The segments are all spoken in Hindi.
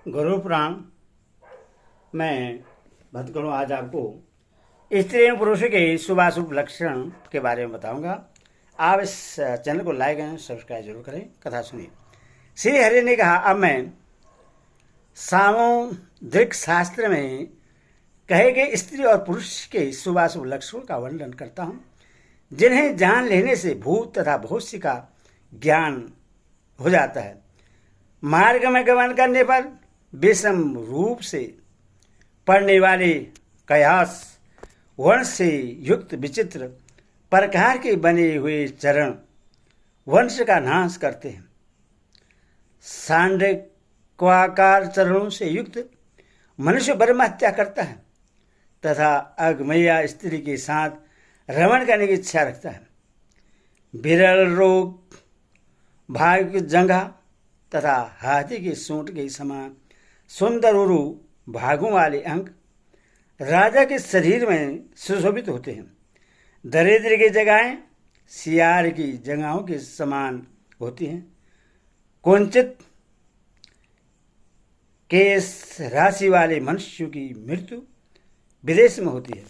गुरु पुराण में भक्त करूँ आज आपको स्त्री एवं पुरुष के शुभाशुभ लक्षण के बारे में बताऊंगा। आप इस चैनल को लाइक एंड सब्सक्राइब जरूर करें। कथा सुनिए। श्री हरि ने कहा, अब मैं सामुद्रिक शास्त्र में कहे गए स्त्री और पुरुष के शुभाशुभ लक्षणों का वर्णन करता हूँ, जिन्हें जान लेने से भूत तथा भविष्य का ज्ञान हो जाता है। मार्ग में गमन करने पर विषम रूप से पड़ने वाले कयास वंश से युक्त विचित्र प्रकार के बने हुए चरण वंश का नाश करते हैं। सांडक्वाकार चरणों से युक्त मनुष्य ब्रह्म हत्या करता है तथा अगमया स्त्री के साथ रमण करने की इच्छा रखता है। विरल रोग, भाग की जंघा तथा हाथी के सूंड के समान सुंदर उरु भागों वाले अंग राजा के शरीर में सुशोभित होते हैं। दरिद्र की जगहें सियार की जगहों के समान होती हैं। कुंचित केस राशि वाले मनुष्य की मृत्यु विदेश में होती है।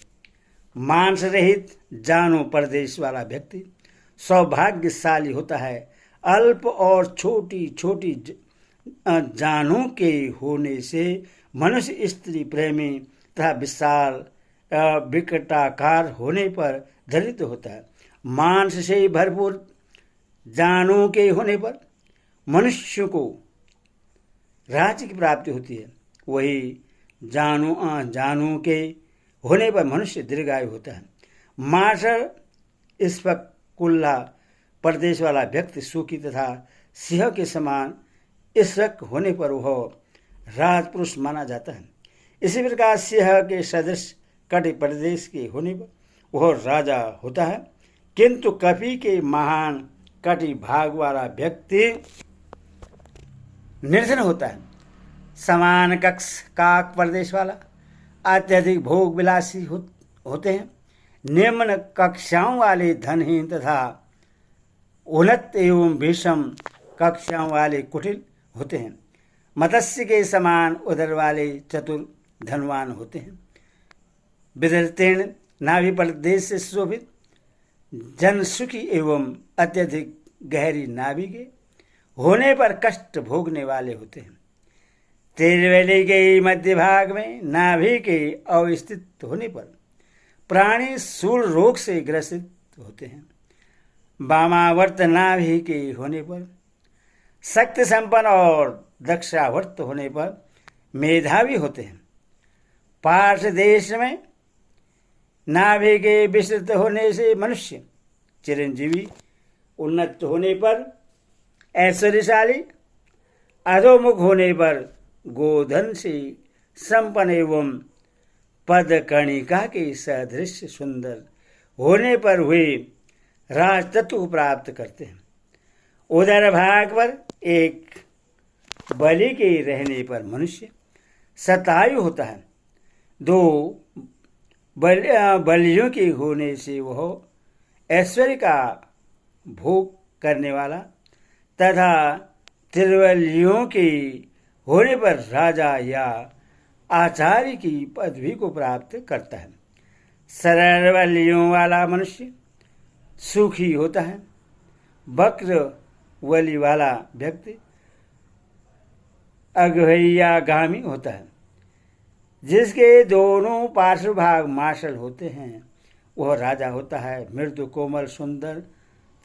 मांस रहित जानो परदेश वाला व्यक्ति सौभाग्यशाली होता है। अल्प और छोटी छोटी जानों के होने से मनुष्य स्त्री प्रेमी तथा विशाल विकटाकार होने पर दरिद्र होता है। मांस से भरपूर जानों के होने पर मनुष्य को राज्य की प्राप्ति होती है। वही जानों के होने पर मनुष्य दीर्घायु होता है। मार्शल स्पकुल्ला प्रदेश वाला व्यक्ति सुखी तथा सिंह के समान ईर्षक होने पर वह राजपुरुष माना जाता है। इसी प्रकार सिंह के सदृश कटि प्रदेश के होने पर वह राजा होता है। किंतु कपि के महान कटि भाग वाला व्यक्ति निर्धन होता है। समान कक्ष काक प्रदेश वाला अत्यधिक भोग विलासी होते हैं। निम्न कक्षाओं वाले धनहीन तथा उन्नत एवं विषम कक्षाओं वाले कुटिल होते हैं। मत्स्य के समान उदर वाले चतुर धनवान होते हैं। विदर्तीर्ण नाभि प्रदेश से सुशोभित जनसुखी एवं अत्यधिक गहरी नाभि के होने पर कष्ट भोगने वाले होते हैं। त्रिवेली के मध्य भाग में नाभि के अवस्थित होने पर प्राणी शूल रोग से ग्रसित होते हैं। वामावर्त नाभि के होने पर शक्ति संपन्न और दक्षावर्त होने पर मेधावी होते हैं। पार्श देश में नाभि के विस्तृत होने से मनुष्य चिरंजीवी, उन्नत होने पर ऐश्वर्यशाली, अधोमुख होने पर गोधन से संपन्न एवं पदकर्णिका के सदृश सुंदर होने पर हुए राजतत्व को प्राप्त करते हैं। उदर भाग पर एक बलि के रहने पर मनुष्य शतायु होता है। दो बलियों के होने से वह ऐश्वर्य का भोग करने वाला तथा त्रिवलियों के होने पर राजा या आचार्य की पदवी को प्राप्त करता है। सरलवलियों वाला मनुष्य सुखी होता है। वक्र वली वाला व्यक्ति अगभय्यागामी होता है। जिसके दोनों पार्श्व भाग मार्शल होते हैं वह राजा होता है। मृदु कोमल सुंदर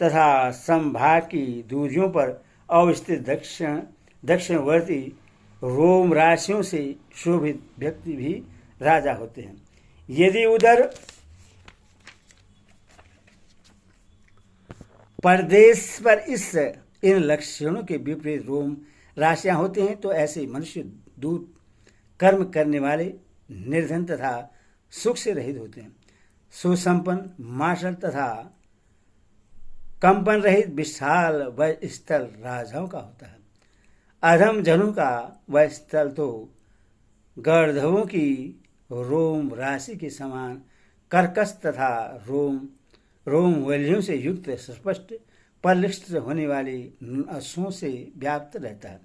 तथा संभाग की दूरियों पर अवस्थित दक्षिणवर्ती रोम राशियों से शोभित व्यक्ति भी राजा होते हैं। यदि उधर प्रदेश पर इन लक्षणों के विपरीत रोम राशियां होते हैं तो ऐसे मनुष्य दूत कर्म करने वाले, निर्धन तथा सुख से रहित होते हैं। सुसंपन्न, मार्शल तथा कंपन रहित विशाल वह स्थल राजाओं का होता है। अधम जनों का वह स्थल तो गर्दभों की रोम राशि के समान कर्कश तथा रोम वलियों से युक्त स्पष्ट परिलक्षित होने वाली अश्वों से व्याप्त रहता है।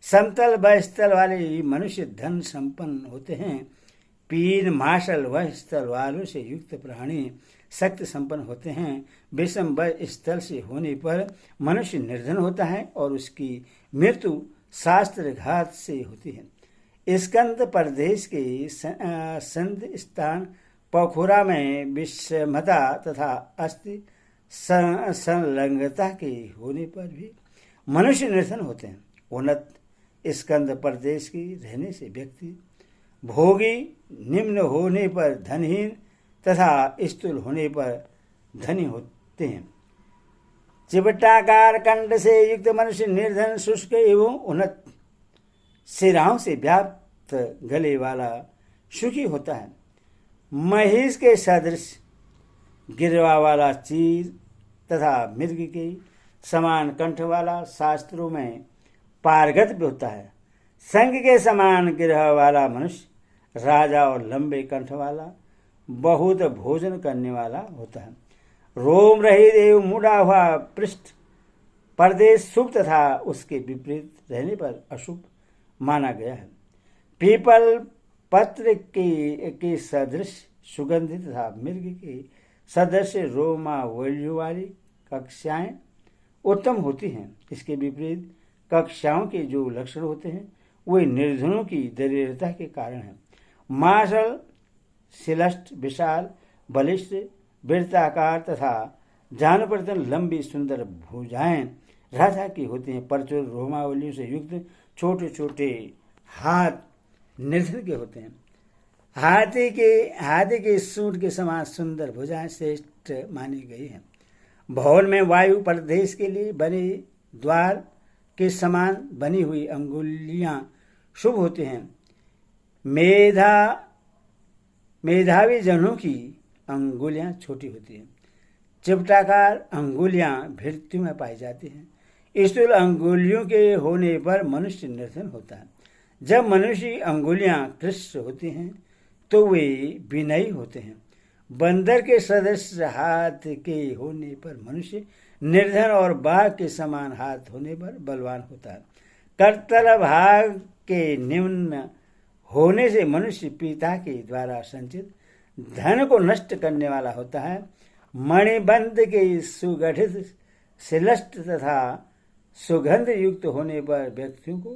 समतल व स्थल वाले मनुष्य धन संपन्न होते हैं। पीन मार्शल व स्थल वालों से युक्त प्राणी शक्ति संपन्न होते हैं। विषम व स्थल से होने पर मनुष्य निर्धन होता है और उसकी मृत्यु शास्त्र घात से होती है। स्कंद प्रदेश के संध स्थान पखुरा में विषमता तथा अस्थि संलग्नता के होने पर भी मनुष्य निर्धन होते हैं। उन्नत स्कंद प्रदेश की रहने से व्यक्ति भोगी, निम्न होने पर धनहीन तथा स्थूल होने पर धनी होते हैं। चिवटाकार कंठ से युक्त मनुष्य निर्धन, शुष्क एवं उन्नत शिराओं से व्याप्त गले वाला सुखी होता है। महिष के सदृश गिरवा वाला चीर तथा मृग के समान कंठ वाला शास्त्रों में पारगत भी होता है। संघ के समान गिरह वाला मनुष्य राजा और लंबे कंठ वाला बहुत भोजन करने वाला होता है। रोम रहित एवं मुड़ा हुआ पृष्ठ प्रदेश शुभ तथा उसके विपरीत रहने पर अशुभ माना गया है। पीपल पत्र के सदृश सुगंधित तथा मृग के सदस्य रोमावलियों वाली कक्षाएं उत्तम होती हैं। इसके विपरीत कक्षाओं के जो लक्षण होते हैं वे निर्धनों की दरिद्रता के कारण हैं। मार्शल, शिलष्ट, विशाल, बलिष्ठ, वृत्ताकार तथा जानप्रतन लंबी सुंदर भुजाएं राजा की होती हैं। प्रचुर रोमावलियों से युक्त छोटे छोटे हाथ निर्धन के होते हैं। हाथी के सूंड के समान सुंदर भुजाएं श्रेष्ठ मानी गई हैं। भवन में वायु प्रदेश के लिए बने द्वार के समान बनी हुई अंगुलियां शुभ होते हैं। मेधावी जनों की अंगुलियां छोटी होती हैं। चिपटाकार अंगुलियां भृत्यु में पाई जाती हैं। स्थूल अंगुलियों के होने पर मनुष्य निर्धन होता है। जब मनुष्य अंगुलियां कृष्ण होती हैं तो वे विनयी होते हैं। बंदर के सदस्य हाथ के होने पर मनुष्य निर्धन और बाघ के समान हाथ होने पर बलवान होता है। करतल भाग के निम्न होने से मनुष्य पिता के द्वारा संचित धन को नष्ट करने वाला होता है। मणिबंध के सुगठित शिलष्ट तथा सुगंध युक्त होने पर व्यक्तियों को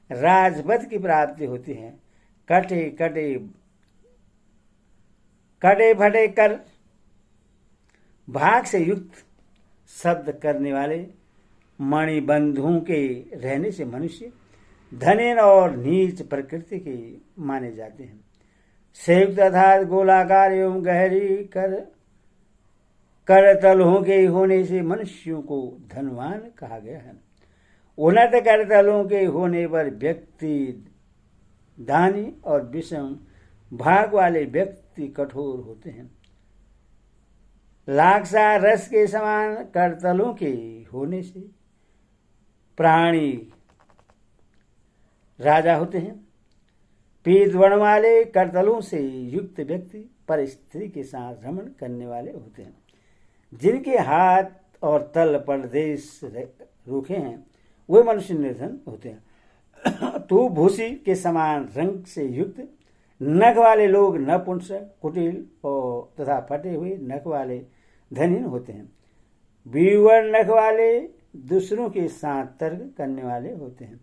राजपद की प्राप्ति होती है। कटे फटे कर भाग से युक्त शब्द करने वाले मणिबंधुओं के रहने से मनुष्य धनीन और नीच प्रकृति के माने जाते हैं। संयुक्त अर्थात गोलाकार एवं गहरी करतलों के होने से मनुष्यों को धनवान कहा गया है। उन्नत करतलों के होने पर व्यक्ति दानी और विषम भाग वाले व्यक्ति कठोर होते हैं। लाक्षा रस के समान करतलों के होने से प्राणी राजा होते हैं। पीत वर्ण वाले करतलों से युक्त व्यक्ति पर स्त्री के साथ रमण करने वाले होते हैं। जिनके हाथ और तल प्रदेश रूखे हैं वे मनुष्य निर्धन होते हैं। तू भूसी के समान रंग से युक्त नख वाले लोग नपुंसक, कुटिल और तथा फटे हुए नख वाले धनीन होते हैं। विवर्ण नख वाले दूसरों के साथ तर्क करने वाले होते हैं।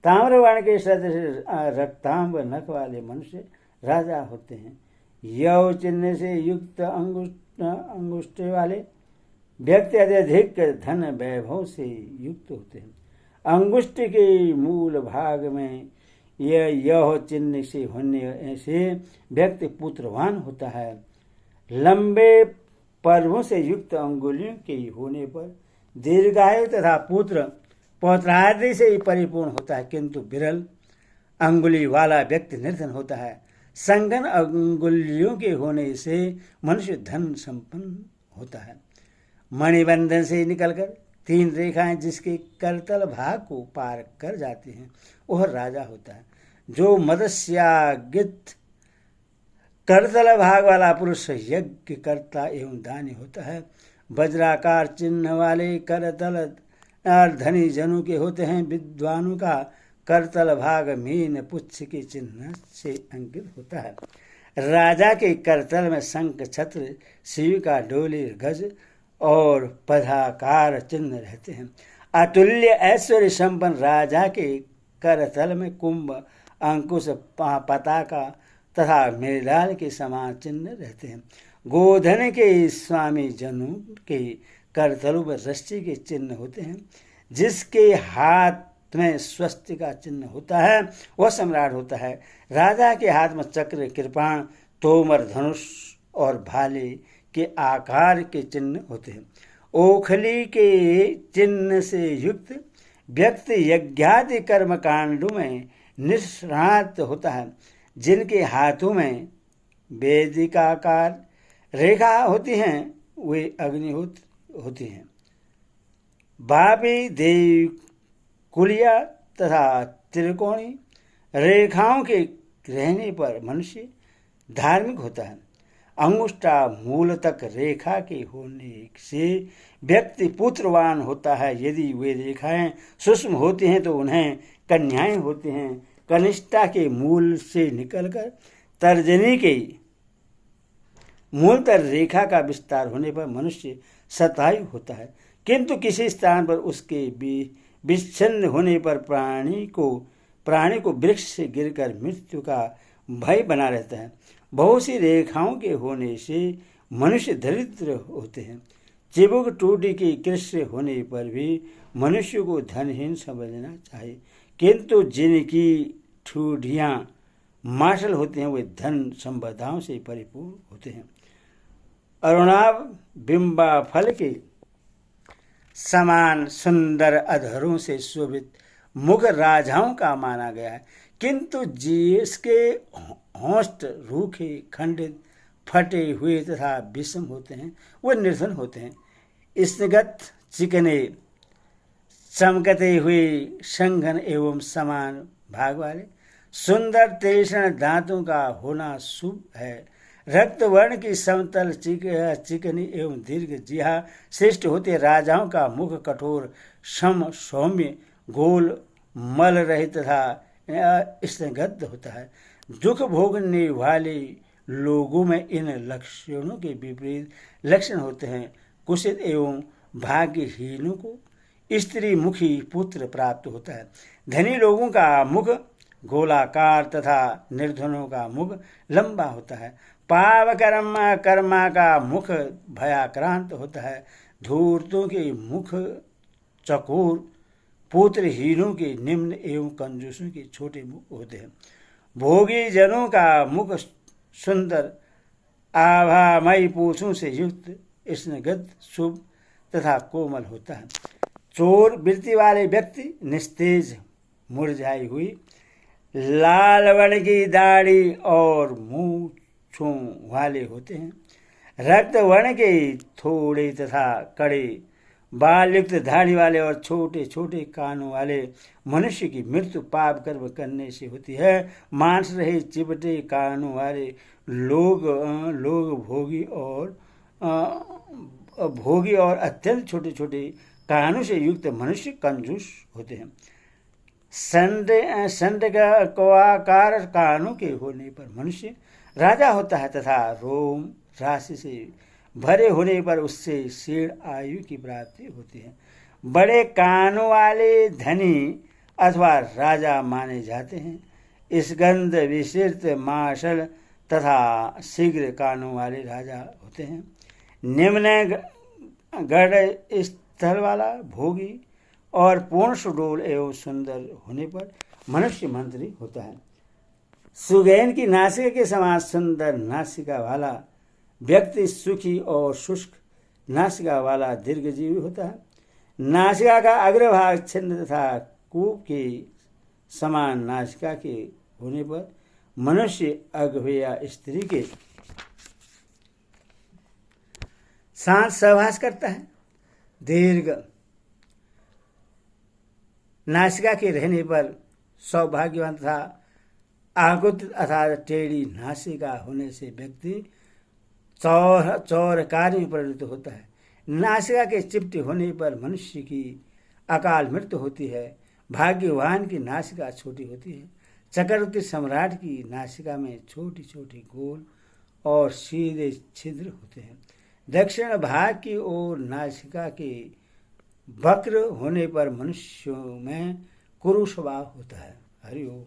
ताम्रवर्ण के सदस्य रक्तांब नख वाले मनुष्य राजा होते हैं। यव चिन्ह से युक्त अंगुष्ठ वाले व्यक्ति अत्यधिक धन वैभव से युक्त होते हैं। अंगुष्ठ के मूल भाग में यह चिन्ह से होने से व्यक्ति पुत्रवान होता है। लंबे पर्वों से युक्त अंगुलियों के होने पर दीर्घायु तथा पुत्र पौत्रादि से ही परिपूर्ण होता है, किंतु विरल अंगुली वाला व्यक्ति निर्धन होता है। संगन अंगुलियों के होने से मनुष्य धन संपन्न होता है। मणिबंधन से निकलकर 3 रेखाएं जिसके करतल भाग को पार कर जाती हैं वह राजा होता है। जो मदस्यागित करतल भाग वाला पुरुष यज्ञ करता एवं दानी होता है। वज्राकार चिन्ह वाले करतल धनी जनों के होते हैं। विद्वानों का करतल भाग मीन पुच्छ के चिन्ह से अंकित होता है। राजा के करतल में शंख छत्र शिव का डोली गज और पदाकार चिन्ह रहते हैं। अतुल्य ऐश्वर्य संपन्न राजा के करतल में कुंभ अंकुश पताका तथा मेदाल के समान चिन्ह रहते हैं। गोधन के स्वामी जनों के करतलों पर रस्सी के चिन्ह होते हैं। जिसके हाथ में स्वस्ति का चिन्ह होता है वह सम्राट होता है। राजा के हाथ में चक्र कृपाण तोमर धनुष और भाले के आकार के चिन्ह होते हैं। ओखली के चिन्ह से युक्त व्यक्ति यज्ञादि कर्म कांडों में निष्णात होता है। जिनके हाथों में वेदिकाकार रेखा होती हैं वे अग्निहोत्र होती हैं। बाबी देवकुलिया तथा त्रिकोणी रेखाओं के रहने पर मनुष्य धार्मिक होता है। अंगुष्ठा मूल तक रेखा के होने से व्यक्ति पुत्रवान होता है। यदि वे रेखाएं सूक्ष्म होती हैं तो उन्हें कन्याएं होती हैं। कनिष्ठा के मूल से निकलकर तर्जनी के मूल तक रेखा का विस्तार होने पर मनुष्य शतायु होता है। किंतु किसी स्थान पर उसके विच्छिन्न होने पर प्राणी को वृक्ष से गिरकर मृत्यु का भय बना रहता है। बहुत सी रेखाओं के होने से मनुष्य दरिद्र होते हैं। चिबुक टूटी की कृष्ण होने पर भी मनुष्य को धनहीन समझना चाहिए। किंतु जिनकी ठूढ़ियाँ मार्शल होते हैं वे धन संपदाओं से परिपूर्ण होते हैं। अरुणाभ बिंबा फल के समान सुंदर अधरों से शोभित मुख राजाओं का माना गया है। किंतु जिसके होंठ रूखे खंडित फटे हुए तथा विषम होते हैं वे निर्धन होते हैं। स्निग्ध चिकने चमकते हुए संघन एवं समान भाग वाले सुंदर तीक्ष्ण दांतों का होना शुभ है। रक्त वर्ण की समतल चिकनी एवं दीर्घ जिहा श्रेष्ठ होते। राजाओं का मुख कठोर सम सौम्य गोल मल रहित तथा स्निग्ध होता है। दुख भोगने वाले लोगों में इन लक्षणों के विपरीत लक्षण होते हैं। कुशित एवं भाग्यहीनों को स्त्री मुखी पुत्र प्राप्त होता है। धनी लोगों का मुख गोलाकार तथा निर्धनों का मुख लंबा होता है। पाप कर्मा का मुख भयाक्रांत होता है। धूर्तों के मुख चकोर पुत्रहीनों के निम्न एवं कंजूसों के छोटे मुख होते हैं। भोगी जनों का मुख सुंदर आभामयी पूंछों से युक्त स्निग्ध शुभ तथा कोमल होता है। चोर वृत्ति वाले व्यक्ति निस्तेज मुरझाई हुई लाल वर्ण की दाढ़ी और मूंछों वाले होते हैं। रक्त वर्ण के थोड़े तथा कड़े बाल युक्त दाढ़ी वाले और छोटे छोटे कानों वाले मनुष्य की मृत्यु पाप कर्म करने से होती है। मांस रहे चिपटे कानों वाले लोग भोगी और अत्यंत छोटे छोटे कानों से युक्त मनुष्य कंजूस होते हैं। संडकाकार कानों के होने पर मनुष्य राजा होता है तथा रोम राशि से भरे होने पर उससे शीर्ण आयु की प्राप्ति होती है। बड़े कानों वाले धनी अथवा राजा माने जाते हैं। स्कंद विस्तृत मार्शल तथा शीघ्र कानों वाले राजा होते हैं। निम्न गढ़ स्थल वाला भोगी और पूर्ण सुडोल एवं सुंदर होने पर मनुष्य मंत्री होता है। सुगैन की नासिका के समान सुंदर नासिका वाला व्यक्ति सुखी और शुष्क नासिका वाला दीर्घजीवी होता है। नासिका का अग्रभाग छिन्न तथा कूप के समान नासिका के होने पर मनुष्य अगभया स्त्री के साथ सहवास करता है। दीर्घ नासिका के रहने पर सौभाग्यवान तथा आकुत अर्थात टेढ़ी नासिका होने से व्यक्ति चौर कार्य में प्रवृत्त होता है। नासिका के चिपटे होने पर मनुष्य की अकाल मृत्यु होती है। भाग्यवान की नासिका छोटी होती है। चक्रवर्ती सम्राट की नासिका में छोटी छोटी गोल और सीधे छिद्र होते हैं। दक्षिण भाग की ओर नासिका के वक्र होने पर मनुष्यों में कुरु स्वभाव होता है। हरि ओम।